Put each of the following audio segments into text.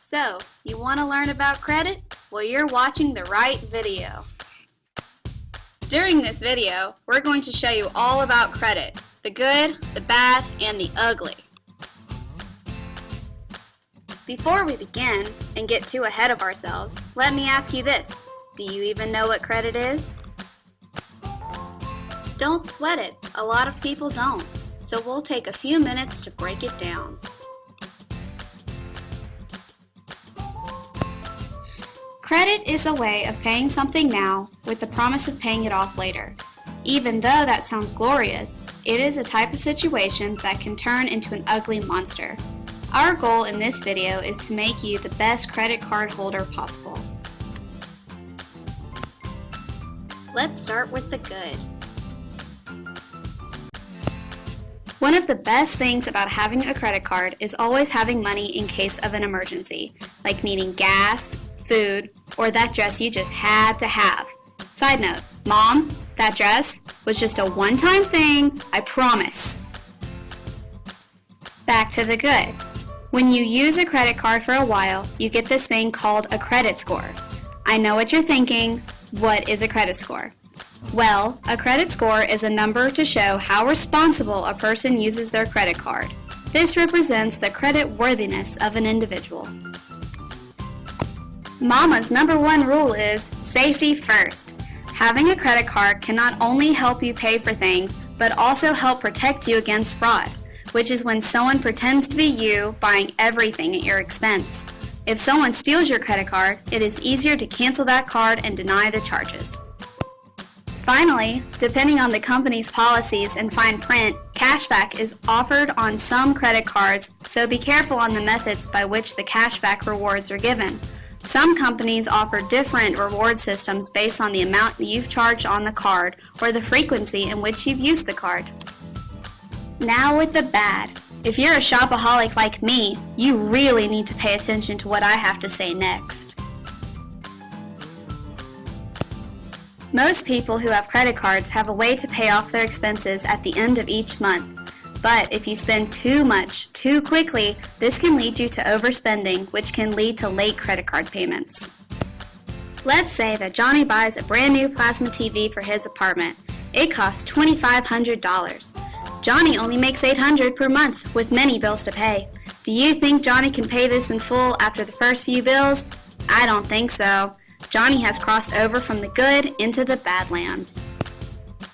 So, you want to learn about credit? Well, you're watching the right video. During this video, we're going to show you all about credit, the good, the bad, and the ugly. Before we begin and get too ahead of ourselves, let me ask you this. Do you even know what credit is? Don't sweat it. A lot of people don't. So we'll take a few minutes to break it down. Credit is a way of paying something now with the promise of paying it off later. Even though that sounds glorious, it is a type of situation that can turn into an ugly monster. Our goal in this video is to make you the best credit card holder possible. Let's start with the good. One of the best things about having a credit card is always having money in case of an emergency, like needing gas, food, or that dress you just had to have. Side note, Mom, that dress was just a one-time thing, I promise. Back to the good. When you use a credit card for a while, you get this thing called a credit score. I know what you're thinking, what is a credit score? Well, a credit score is a number to show how responsible a person uses their credit card. This represents the credit worthiness of an individual. Mama's #1 rule is safety first. Having a credit card can not only help you pay for things, but also help protect you against fraud, which is when someone pretends to be you buying everything at your expense. If someone steals your credit card, it is easier to cancel that card and deny the charges. Finally, depending on the company's policies and fine print, cashback is offered on some credit cards, so be careful on the methods by which the cashback rewards are given. Some companies offer different reward systems based on the amount that you've charged on the card or the frequency in which you've used the card. Now with the bad. If you're a shopaholic like me, you really need to pay attention to what I have to say next. Most people who have credit cards have a way to pay off their expenses at the end of each month. But if you spend too much, too quickly, this can lead you to overspending, which can lead to late credit card payments. Let's say that Johnny buys a brand new plasma TV for his apartment. It costs $2,500. Johnny only makes $800 per month, with many bills to pay. Do you think Johnny can pay this in full after the first few bills? I don't think so. Johnny has crossed over from the good into the badlands.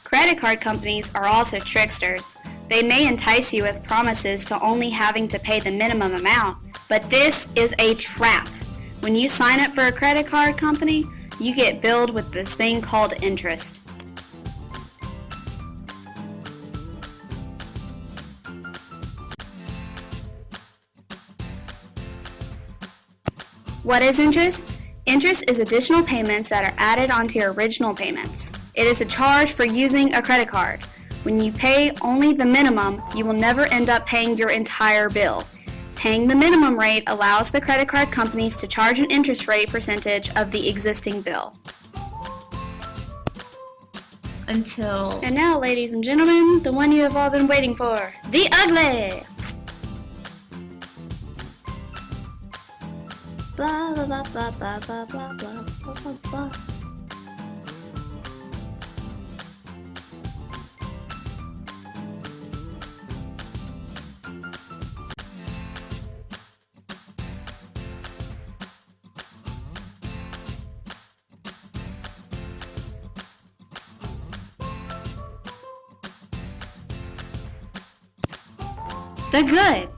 Credit card companies are also tricksters. They may entice you with promises to only having to pay the minimum amount, but this is a trap. When you sign up for a credit card company, you get billed with this thing called interest. What is interest? Interest is additional payments that are added onto your original payments. It is a charge for using a credit card. When you pay only the minimum, you will never end up paying your entire bill. Paying the minimum rate allows the credit card companies to charge an interest rate percentage of the existing bill. And now, ladies and gentlemen, the one you have all been waiting for, the ugly! Blah blah blah blah blah blah blah blah blah blah. The good.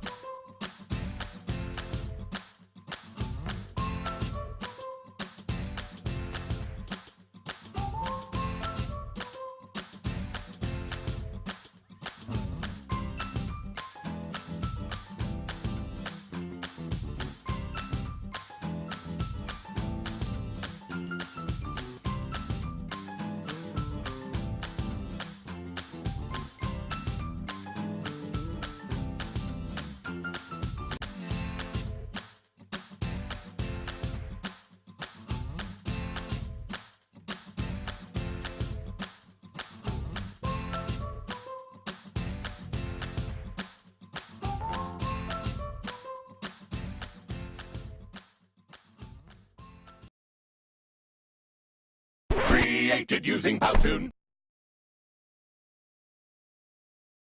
created using Powtoon.